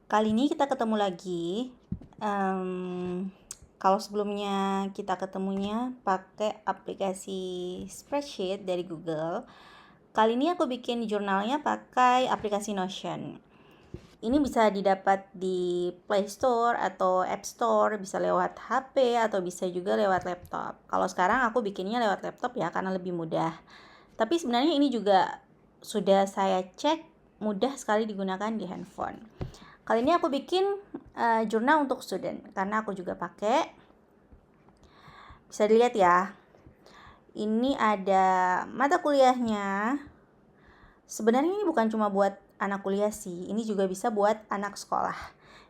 Kali ini kita ketemu lagi. Kalau sebelumnya kita ketemunya pakai aplikasi spreadsheet dari Google, kali ini aku bikin jurnalnya pakai aplikasi Notion. Ini bisa didapat di Play Store atau App Store, bisa lewat HP atau bisa juga lewat laptop. Kalau sekarang aku bikinnya lewat laptop ya, karena lebih mudah. Tapi sebenarnya ini juga sudah saya cek mudah sekali digunakan di handphone. Kali ini aku bikin jurnal untuk student karena aku juga pakai. Bisa dilihat ya. Ini ada mata kuliahnya. Sebenarnya ini bukan cuma buat anak kuliah sih, ini juga bisa buat anak sekolah.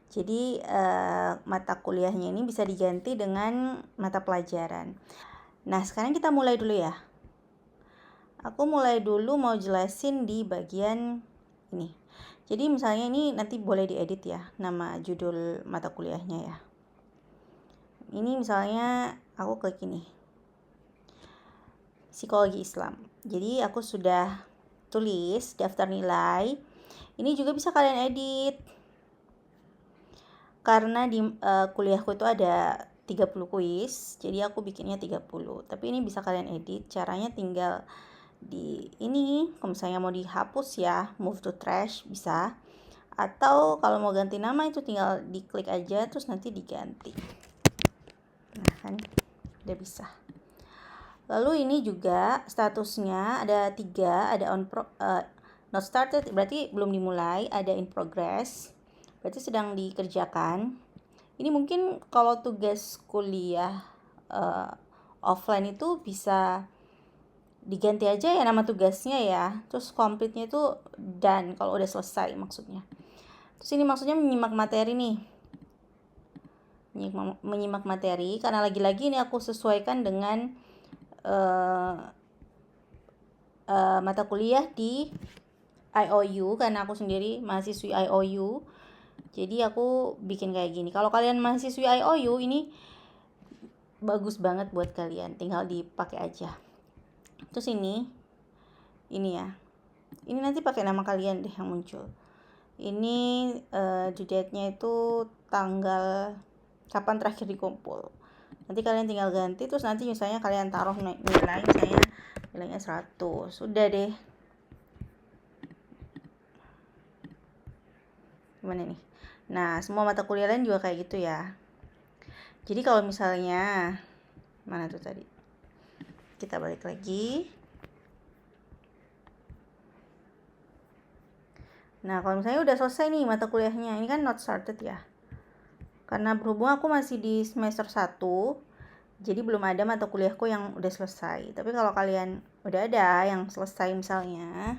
Jadi mata kuliahnya ini bisa diganti dengan mata pelajaran. Nah, sekarang kita mulai dulu ya. Aku mulai dulu mau jelasin di bagian ini. Jadi misalnya ini nanti boleh diedit ya, nama judul mata kuliahnya ya. Ini misalnya aku klik ini, psikologi Islam. Jadi aku sudah tulis daftar nilai. Ini juga bisa kalian edit. Karena di kuliahku itu ada 30 kuis, jadi aku bikinnya 30. Tapi ini bisa kalian edit, caranya tinggal di ini, kalau misalnya mau dihapus ya, move to trash bisa. Atau kalau mau ganti nama itu tinggal diklik aja terus nanti diganti. Nah kan udah bisa. Lalu ini juga statusnya ada 3, ada not started berarti belum dimulai, ada in progress berarti sedang dikerjakan. Ini mungkin kalau tugas kuliah offline itu bisa diganti aja ya nama tugasnya ya, terus complete-nya itu done kalau udah selesai maksudnya. Terus ini maksudnya menyimak materi nih, menyimak materi karena lagi-lagi ini aku sesuaikan dengan mata kuliah di IOU karena aku sendiri mahasiswi IOU. Jadi aku bikin kayak gini. Kalau kalian mahasiswi IOU ini bagus banget buat kalian, tinggal dipakai aja. Terus ini ya. Ini nanti pakai nama kalian deh yang muncul. Ini due date-nya itu tanggal kapan terakhir dikumpul. Nanti kalian tinggal ganti, terus nanti misalnya kalian taruh nilai, misalnya nilainya 100. Udah deh. Gimana nih? Nah, semua mata kuliah lain juga kayak gitu ya. Jadi kalau misalnya, mana tuh tadi? Kita balik lagi. Nah, kalau misalnya udah selesai nih mata kuliahnya, ini kan not started ya. Karena berhubung aku masih di semester 1, jadi belum ada mata kuliahku yang udah selesai. Tapi kalau kalian udah ada yang selesai misalnya,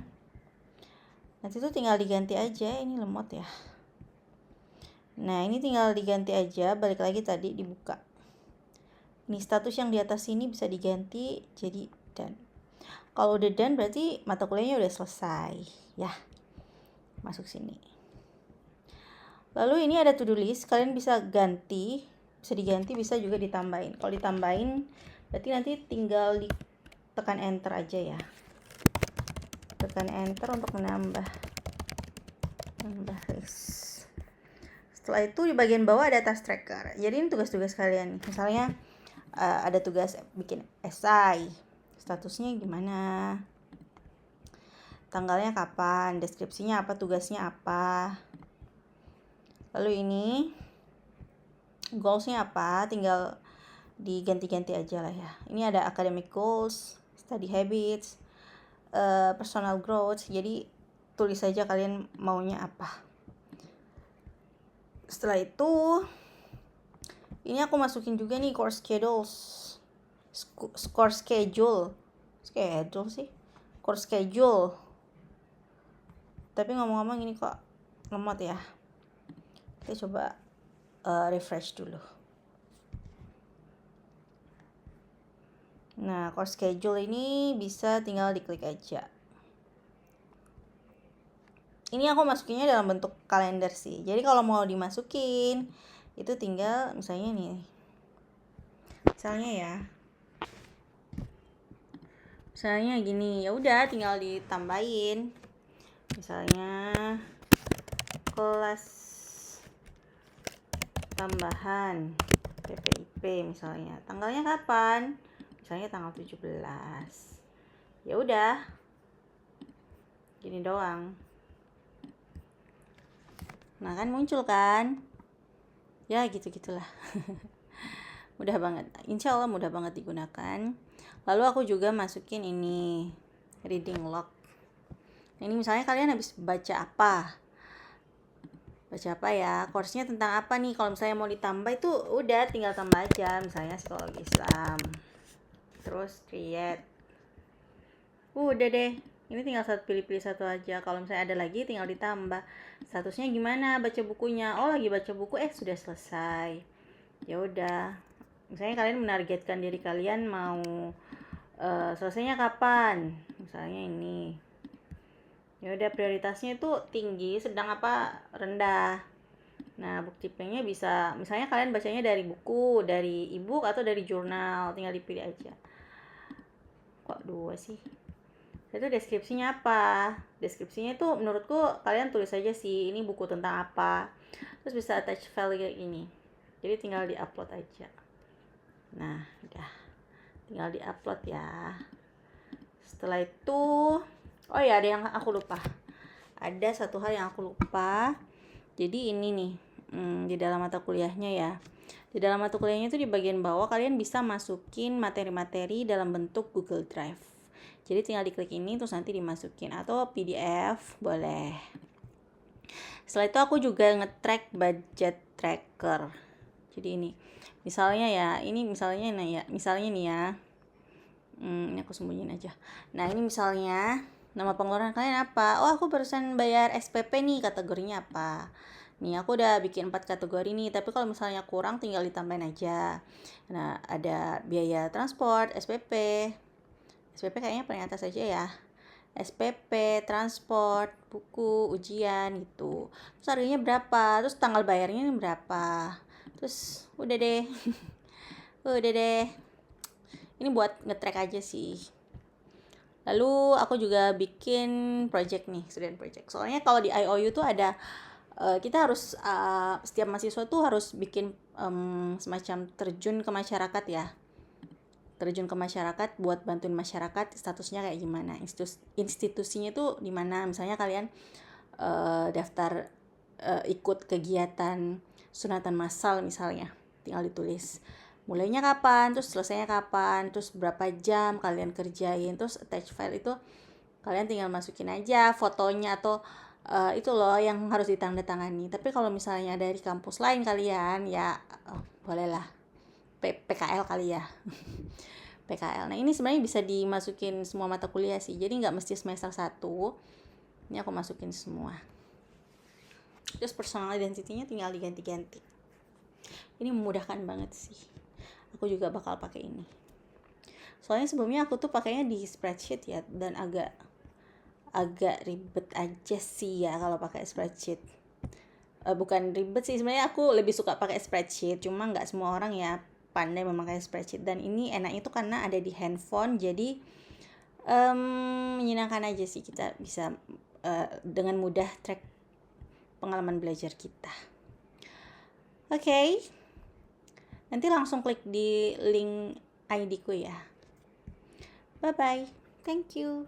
nanti tuh tinggal diganti aja. Ini lemot ya. Nah, ini tinggal diganti aja, balik lagi tadi dibuka. Ini status yang di atas ini bisa diganti jadi done. Kalau udah done berarti mata kuliahnya udah selesai. Ya, masuk sini. Lalu ini ada to-do list, kalian bisa ganti, bisa diganti, bisa juga ditambahin. Kalau ditambahin berarti nanti tinggal tekan enter aja ya. Tekan enter untuk menambah list. Setelah itu di bagian bawah ada task tracker. Jadi ini tugas-tugas kalian. Misalnya ada tugas bikin esai, statusnya gimana, tanggalnya kapan, deskripsinya apa, tugasnya apa. Lalu ini goalsnya apa, tinggal diganti-ganti aja lah ya. Ini ada academic goals, study habits, personal growth. Jadi tulis saja kalian maunya apa. Setelah itu ini aku masukin juga nih course schedule tapi ngomong-ngomong ini kok lemot ya. Kita coba refresh dulu. Nah, course schedule ini bisa tinggal diklik aja. Ini aku masukinnya dalam bentuk kalender sih. Jadi kalau mau dimasukin itu tinggal misalnya nih. Misalnya gini, ya udah tinggal ditambahin. Misalnya kelas tambahan PPIP misalnya. Tanggalnya kapan? Misalnya tanggal 17. Ya udah. Gini doang. Nah, kan muncul kan? Ya gitu-gitulah. Mudah banget. Insya Allah mudah banget digunakan. Lalu aku juga masukin ini reading log. Ini misalnya kalian habis baca apa? Baca apa ya? Course-nya tentang apa nih? Kalau misalnya mau ditambah itu udah tinggal tambah aja. Misalnya psikologi Islam. Terus create. Udah deh. Ini tinggal pilih-pilih satu aja. Kalau misalnya ada lagi tinggal ditambah. Statusnya gimana? Baca bukunya. Oh, lagi baca buku. Sudah selesai. Ya udah. Misalnya kalian menargetkan diri kalian mau selesainya kapan? Misalnya ini. Ya udah, prioritasnya itu tinggi, sedang apa rendah. Nah, bukti P-nya bisa misalnya kalian bacanya dari buku, dari e-book atau dari jurnal, tinggal dipilih aja. Kok dua sih? Itu deskripsinya apa? Deskripsinya itu menurutku kalian tulis aja sih, ini buku tentang apa. Terus bisa attach file kayak gini. Jadi tinggal di-upload aja. Nah, udah. Tinggal di-upload ya. Setelah itu, oh ya, ada yang aku lupa. Ada satu hal yang aku lupa. Jadi ini nih, di dalam mata kuliahnya ya. Di dalam mata kuliahnya itu di bagian bawah kalian bisa masukin materi-materi dalam bentuk Google Drive. Jadi tinggal diklik ini terus nanti dimasukin, atau PDF boleh. Setelah itu aku juga nge-track budget tracker. Jadi ini, misalnya ya, ini misalnya nih ya. Ini aku sembunyiin aja. Nah, ini misalnya nama pengeluaran kalian apa? Oh, aku barusan bayar SPP nih, kategorinya apa? Nih, aku udah bikin 4 kategori nih, tapi kalau misalnya kurang tinggal ditambahin aja. Nah, ada biaya transport, SPP. SPP kayaknya paling atas aja ya. SPP, transport, buku, ujian gitu. Terus harganya berapa? Terus tanggal bayarnya ini berapa? Terus udah deh. Udah deh. Ini buat nge-track aja sih. Lalu aku juga bikin project nih, student project. Soalnya kalau di IOU tuh ada kita harus setiap mahasiswa tuh harus bikin semacam terjun ke masyarakat ya. Terjun ke masyarakat buat bantuin masyarakat, statusnya kayak gimana, institusinya tuh di mana. Misalnya kalian daftar ikut kegiatan sunatan massal misalnya, tinggal ditulis mulainya kapan, terus selesainya kapan, terus berapa jam kalian kerjain, terus attach file itu kalian tinggal masukin aja fotonya atau itu loh yang harus ditandatangani. Tapi kalau misalnya dari kampus lain kalian ya bolehlah PKL kali ya. PKL. Nah, ini sebenarnya bisa dimasukin semua mata kuliah sih. Jadi nggak mesti semester 1. Ini aku masukin semua. Terus personal identity-nya tinggal diganti-ganti. Ini memudahkan banget sih. Aku juga bakal pakai ini. Soalnya sebelumnya aku tuh pakainya di spreadsheet ya, dan agak ribet aja sih ya kalau pakai spreadsheet. Bukan ribet sih, sebenarnya aku lebih suka pakai spreadsheet, cuma nggak semua orang ya pandai memakai spreadsheet. Dan ini enaknya tuh karena ada di handphone, jadi menyenangkan aja sih, kita bisa dengan mudah track pengalaman belajar kita. Oke. Nanti langsung klik di link ID ku ya. Bye bye. Thank you.